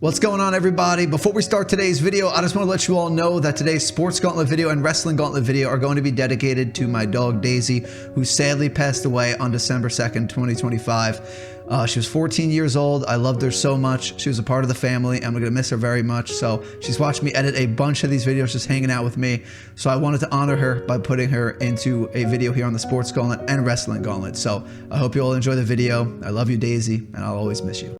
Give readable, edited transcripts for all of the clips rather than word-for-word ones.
What's going on, everybody? Before we start today's video, I just want to let you all know that today's sports gauntlet video and wrestling gauntlet video are going to be dedicated to my dog Daisy, who sadly passed away on December 2nd, 2025. She was 14 years old. I loved her so much. She was a part of the family, and we're going to miss her very much. So she's watched me edit a bunch of these videos just hanging out with me. So I wanted to honor her by putting her into a video here on the sports gauntlet and wrestling gauntlet. So I hope you all enjoy the video. I love you, Daisy, and I'll always miss you.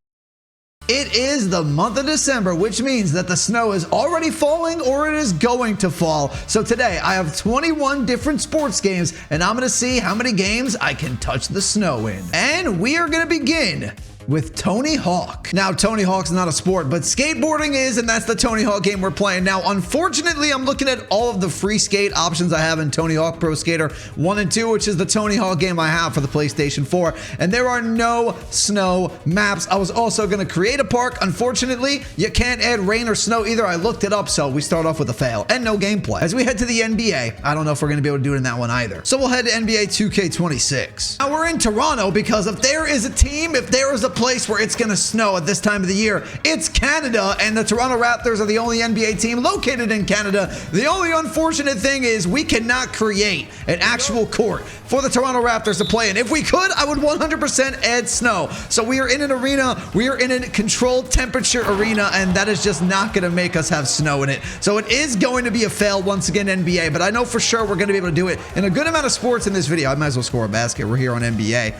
It is the month of December, which means that the snow is already falling or it is going to fall. So today I have 21 different sports games, and I'm going to see how many games I can touch the snow in. And we are going to begin with Tony Hawk. Now, Tony Hawk's not a sport, but skateboarding is, and that's the Tony Hawk game we're playing. Now, unfortunately, I'm looking at all of the free skate options I have in Tony Hawk Pro Skater 1 and 2, which is the Tony Hawk game I have for the PlayStation 4, and there are no snow maps. I was also going to create a park. Unfortunately, you can't add rain or snow either. I looked it up, so we start off with a fail and no gameplay. As we head to the NBA, I don't know if we're going to be able to do it in that one either. So we'll head to NBA 2K26. Now, we're in Toronto because if there is a team, if there is a place where it's going to snow at this time of the year, it's Canada, and the Toronto Raptors are the only NBA team located in Canada. The only unfortunate thing is we cannot create an actual court for the Toronto Raptors to play in. If we could, I would 100% add snow. So we are in an arena, we are in a controlled temperature arena, and that is just not going to make us have snow in it. So it is going to be a fail once again, NBA, but I know for sure we're going to be able to do it in a good amount of sports in this video. I might as well score a basket. We're here on NBA.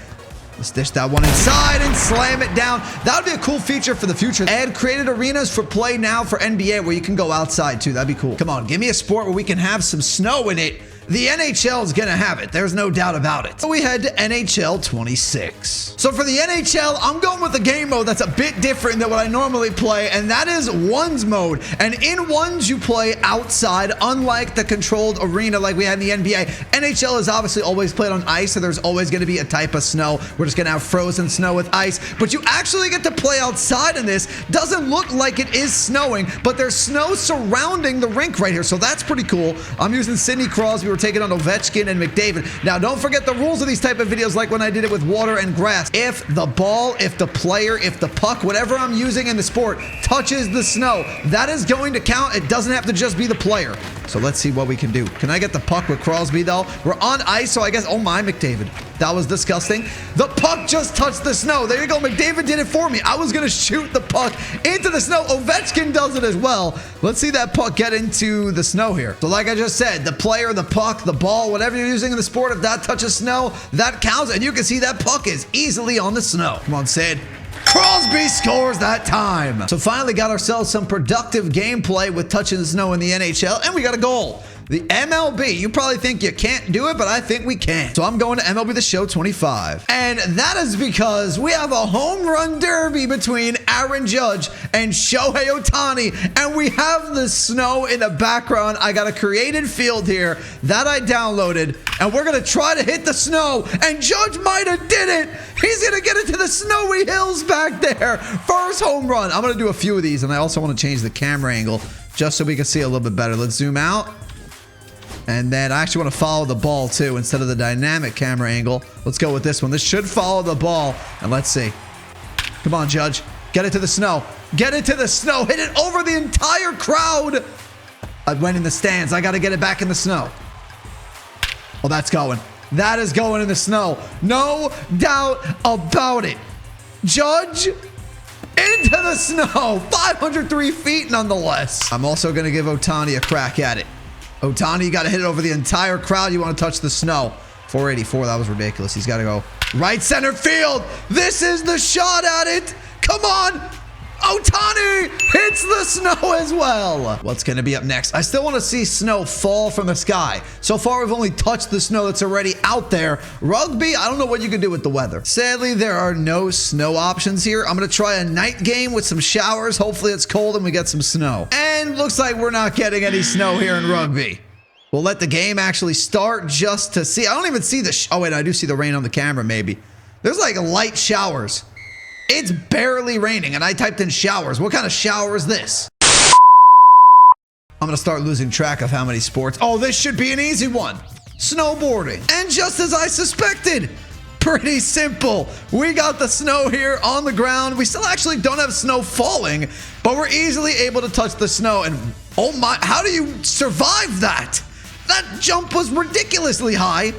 Let's dish that one inside and slam it down. That would be a cool feature for the future. Add created arenas for play now for NBA where you can go outside too. That'd be cool. Come on, give me a sport where we can have some snow in it. The NHL is going to have it. There's no doubt about it. So we head to NHL 26. So for the NHL, I'm going with a game mode that's a bit different than what I normally play, and that is ones mode. And in ones, you play outside, unlike the controlled arena like we had in the NBA. NHL is obviously always played on ice, so there's always going to be a type of snow. We're just going to have frozen snow with ice, but you actually get to play outside in this. Doesn't look like it is snowing, but there's snow surrounding the rink right here, so that's pretty cool. I'm using Sidney Crosby. We're taking on Ovechkin and McDavid. Now, don't forget the rules of these type of videos, like when I did it with water and grass. If the ball, if the player, if the puck, whatever I'm using in the sport touches the snow, that is going to count. It doesn't have to just be the player. So let's see what we can do. Can I get the puck with Crosby, though? We're on ice, so I guess, oh my, McDavid. That was disgusting. The puck just touched the snow. There you go. McDavid did it for me. I was going to shoot the puck into the snow. Ovechkin does it as well. Let's see that puck get into the snow here. So like I just said, the player, the puck, the ball, whatever you're using in the sport, if that touches snow, that counts. And you can see that puck is easily on the snow. Come on, Sid. Crosby scores that time. So finally got ourselves some productive gameplay with touching the snow in the NHL, and we got a goal. The MLB, you probably think you can't do it, but I think we can. So I'm going to MLB The Show 25. And that is because we have a home run derby between Aaron Judge and Shohei Ohtani, and we have the snow in the background. I got a created field here that I downloaded, and we're going to try to hit the snow, and Judge might have did it. He's going to get into the snowy hills back there. First home run. I'm going to do a few of these, and I also want to change the camera angle just so we can see a little bit better. Let's zoom out. And then I actually want to follow the ball too instead of the dynamic camera angle. Let's go with this one. This should follow the ball. And let's see. Come on, Judge. Get it to the snow. Get it to the snow. Hit it over the entire crowd. I went in the stands. I got to get it back in the snow. Well, that's going. That is going in the snow. No doubt about it. Judge into the snow. 503 feet nonetheless. I'm also going to give Ohtani a crack at it. Ohtani, you got to hit it over the entire crowd. You want to touch the snow. 484, that was ridiculous. He's got to go right center field. This is the shot at it. Come on. Ohtani hits the snow as well. What's going to be up next? I still want to see snow fall from the sky. So far, we've only touched the snow that's already out there. Rugby, I don't know what you can do with the weather. Sadly, there are no snow options here. I'm going to try a night game with some showers. Hopefully, it's cold and we get some snow. And looks like we're not getting any snow here in rugby. We'll let the game actually start just to see. I don't even see the... oh, wait, I do see the rain on the camera, maybe. There's like light showers. It's barely raining, and I typed in showers. What kind of shower is this? I'm going to start losing track of how many sports. Oh, this should be an easy one. Snowboarding. And just as I suspected, pretty simple. We got the snow here on the ground. We still actually don't have snow falling, but we're easily able to touch the snow. And oh my, how do you survive that? That jump was ridiculously high.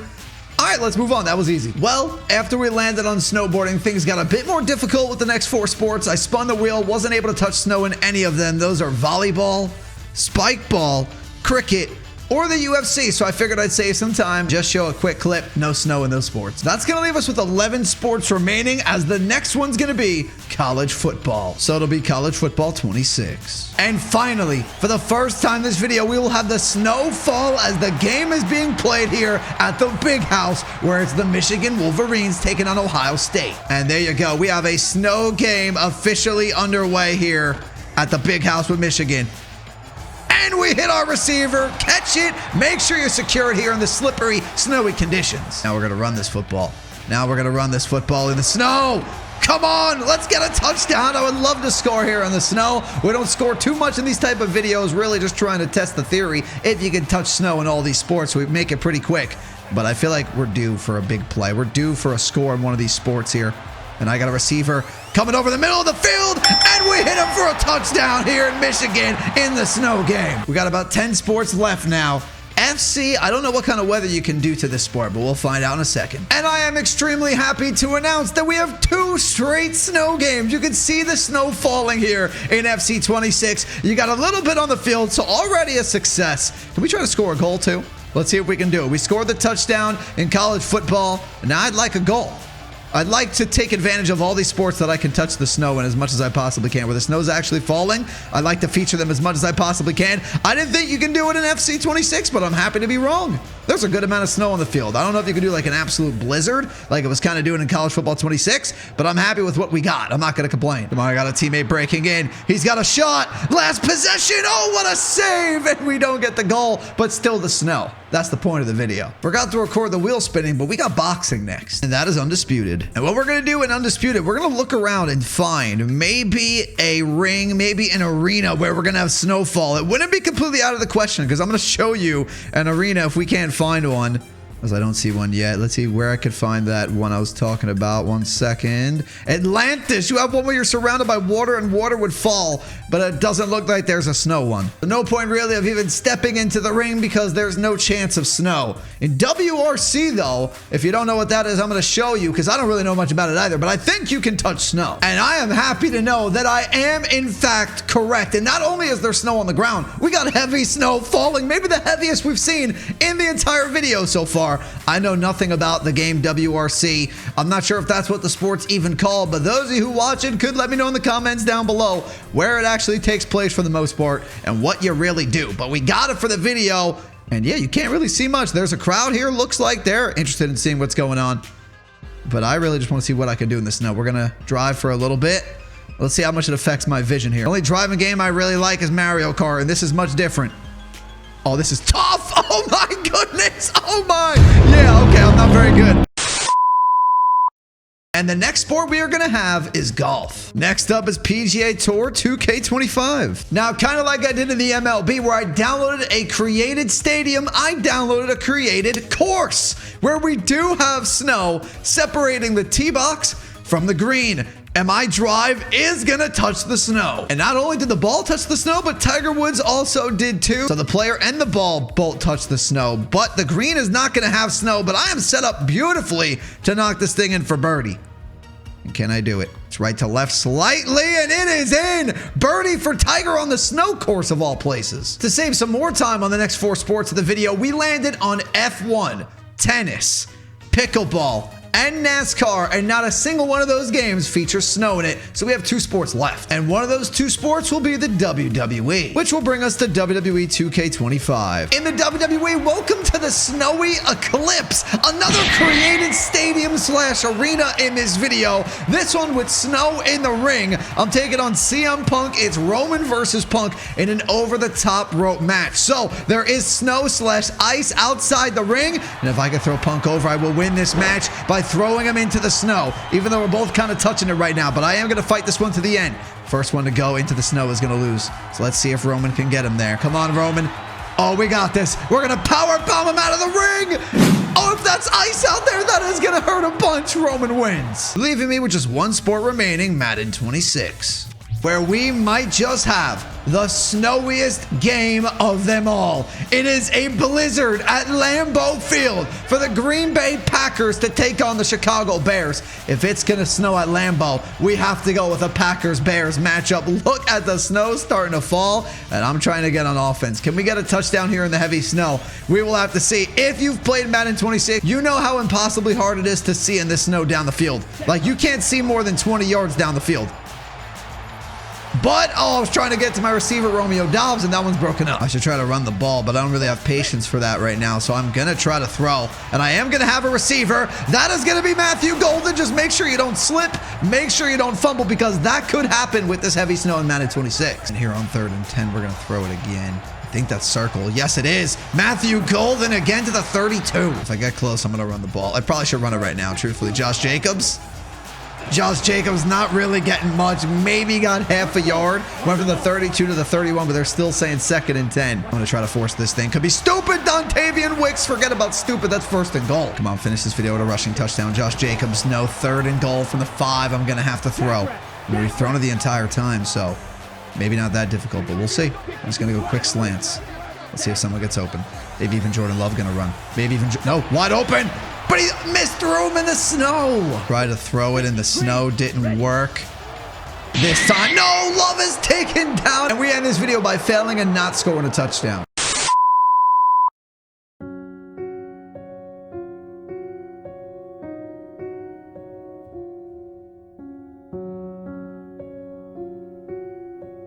All right, let's move on. That was easy. Well, after we landed on snowboarding, things got a bit more difficult with the next 4 sports. I spun the wheel, wasn't able to touch snow in any of them. Those are volleyball, spike ball, cricket, or the UFC, so I figured I'd save some time, just show a quick clip, no snow in those sports. That's gonna leave us with 11 sports remaining, as the next one's gonna be college football. So it'll be college football 26. And finally, for the first time in this video, we will have the snowfall as the game is being played here at the Big House, where it's the Michigan Wolverines taking on Ohio State. And there you go, we have a snow game officially underway here at the Big House with Michigan. And we hit our receiver, catch it, make sure you secure it here in the slippery, snowy conditions. Now we're gonna run this football. Now we're gonna run this football in the snow. Come on, let's get a touchdown. I would love to score here in the snow. We don't score too much in these type of videos, really just trying to test the theory. If you can touch snow in all these sports, we make it pretty quick. But I feel like we're due for a big play. We're due for a score in one of these sports here. And I got a receiver coming over the middle of the field, and we hit him for a touchdown here in Michigan in the snow game. We got about 10 sports left now. FC, I don't know what kind of weather you can do to this sport, but we'll find out in a second. And I am extremely happy to announce that we have 2 straight snow games. You can see the snow falling here in FC 26. You got a little bit on the field, so already a success. Can we try to score a goal too? Let's see if we can do it. We scored the touchdown in college football, and now I'd like a goal. I'd like to take advantage of all these sports that I can touch the snow in as much as I possibly can. Where the snow's actually falling, I like to feature them as much as I possibly can. I didn't think you can do it in FC 26, but I'm happy to be wrong. There's a good amount of snow on the field. I don't know if you can do like an absolute blizzard, like it was kind of doing in college football 26, but I'm happy with what we got. I'm not going to complain. Come on, I got a teammate breaking in. He's got a shot. Last possession. Oh, what a save. And we don't get the goal, but still the snow. That's the point of the video. Forgot to record the wheel spinning, but we got boxing next, and that is Undisputed. And what we're going to do in Undisputed, we're going to look around and find maybe a ring, maybe an arena where we're going to have snowfall. It wouldn't be completely out of the question, because I'm going to show you an arena if we can't find one, because I don't see one yet. Let's see where I could find that one I was talking about. 1 second. Atlantis. You have one where you're surrounded by water and water would fall, but it doesn't look like there's a snow one. No point really of even stepping into the ring because there's no chance of snow. In WRC though, if you don't know what that is, I'm going to show you because I don't really know much about it either, but I think you can touch snow. And I am happy to know that I am in fact correct. And not only is there snow on the ground, we got heavy snow falling, maybe the heaviest we've seen in the entire video so far. I know nothing about the game WRC. I'm not sure if that's what the sport's even called, but those of you who watch it could let me know in the comments down below where it actually takes place for the most part and what you really do. But we got it for the video, and yeah, you can't really see much. There's a crowd here. Looks like they're interested in seeing what's going on. But I really just want to see what I can do in the snow. We're going to drive for a little bit. Let's see how much it affects my vision here. The only driving game I really like is Mario Kart, and this is much different. Oh, this is tough. Oh my goodness. Oh my. Yeah, okay, I'm not very good. And the next sport we are going to have is golf. Next up is PGA Tour 2K25. Now, kind of like I did in the MLB where I downloaded a created stadium, I downloaded a created course where we do have snow separating the tee box from the green. And my drive is gonna touch the snow. And not only did the ball touch the snow, but Tiger Woods also did too. So the player and the ball both touch the snow, but the green is not gonna have snow, but I am set up beautifully to knock this thing in for birdie. And can I do it? It's right to left slightly, and it is in! Birdie for Tiger on the snow course of all places. To save some more time on the next 4 sports of the video, we landed on F1, tennis, pickleball, and NASCAR, and not a single one of those games features snow in it, so we have 2 sports left. And one of those 2 sports will be the WWE, which will bring us to WWE 2K25. In the WWE, welcome to the snowy eclipse, another created stadium / arena in this video, this one with snow in the ring. I'm taking on CM Punk. It's Roman versus Punk in an over-the-top rope match. So there is snow / ice outside the ring, and if I can throw Punk over, I will win this match by throwing him into the snow, even though we're both kind of touching it right now. But I am going to fight this one to the end. First one to go into the snow is going to lose. So let's see if Roman can get him there. Come on, Roman. Oh, we got this. We're going to power bomb him out of the ring. Oh, if that's ice out there, that is going to hurt a bunch. Roman wins. Leaving me with just one sport remaining, Madden 26. Where we might just have the snowiest game of them all. It is a blizzard at Lambeau Field for the Green Bay Packers to take on the Chicago Bears. If it's gonna snow at Lambeau, we have to go with a Packers-Bears matchup. Look at the snow starting to fall, and I'm trying to get on offense. Can we get a touchdown here in the heavy snow? We will have to see. If you've played Madden 26, you know how impossibly hard it is to see in this snow down the field. Like, you can't see more than 20 yards down the field. But, oh, I was trying to get to my receiver, Romeo Dobbs, and that one's broken up. I should try to run the ball, but I don't really have patience for that right now, so I'm going to try to throw. And I am going to have a receiver. That is going to be Matthew Golden. Just make sure you don't slip. Make sure you don't fumble, because that could happen with this heavy snow in Madden 26. And here on 3rd and 10, we're going to throw it again. I think that's circle. Yes, it is. Matthew Golden again to the 32. If I get close, I'm going to run the ball. I probably should run it right now, truthfully. Josh Jacobs not really getting much. Maybe got half a yard. Went from the 32 to the 31, but they're still saying 2nd and 10. I'm going to try to force this thing. Could be stupid. Dontavian Wicks. Forget about stupid. That's 1st and goal. Come on, finish this video with a rushing touchdown. Josh Jacobs, no. 3rd and goal from the 5. I'm going to have to throw. We've thrown it the entire time, so maybe not that difficult, but we'll see. I'm just going to go quick slants. Let's see if someone gets open. Maybe even Jordan Love going to run. Maybe even... No, wide open. But he missed through him in the snow. Tried to throw it in the snow. Didn't work. This time, no, Love is taken down. And we end this video by failing and not scoring a touchdown.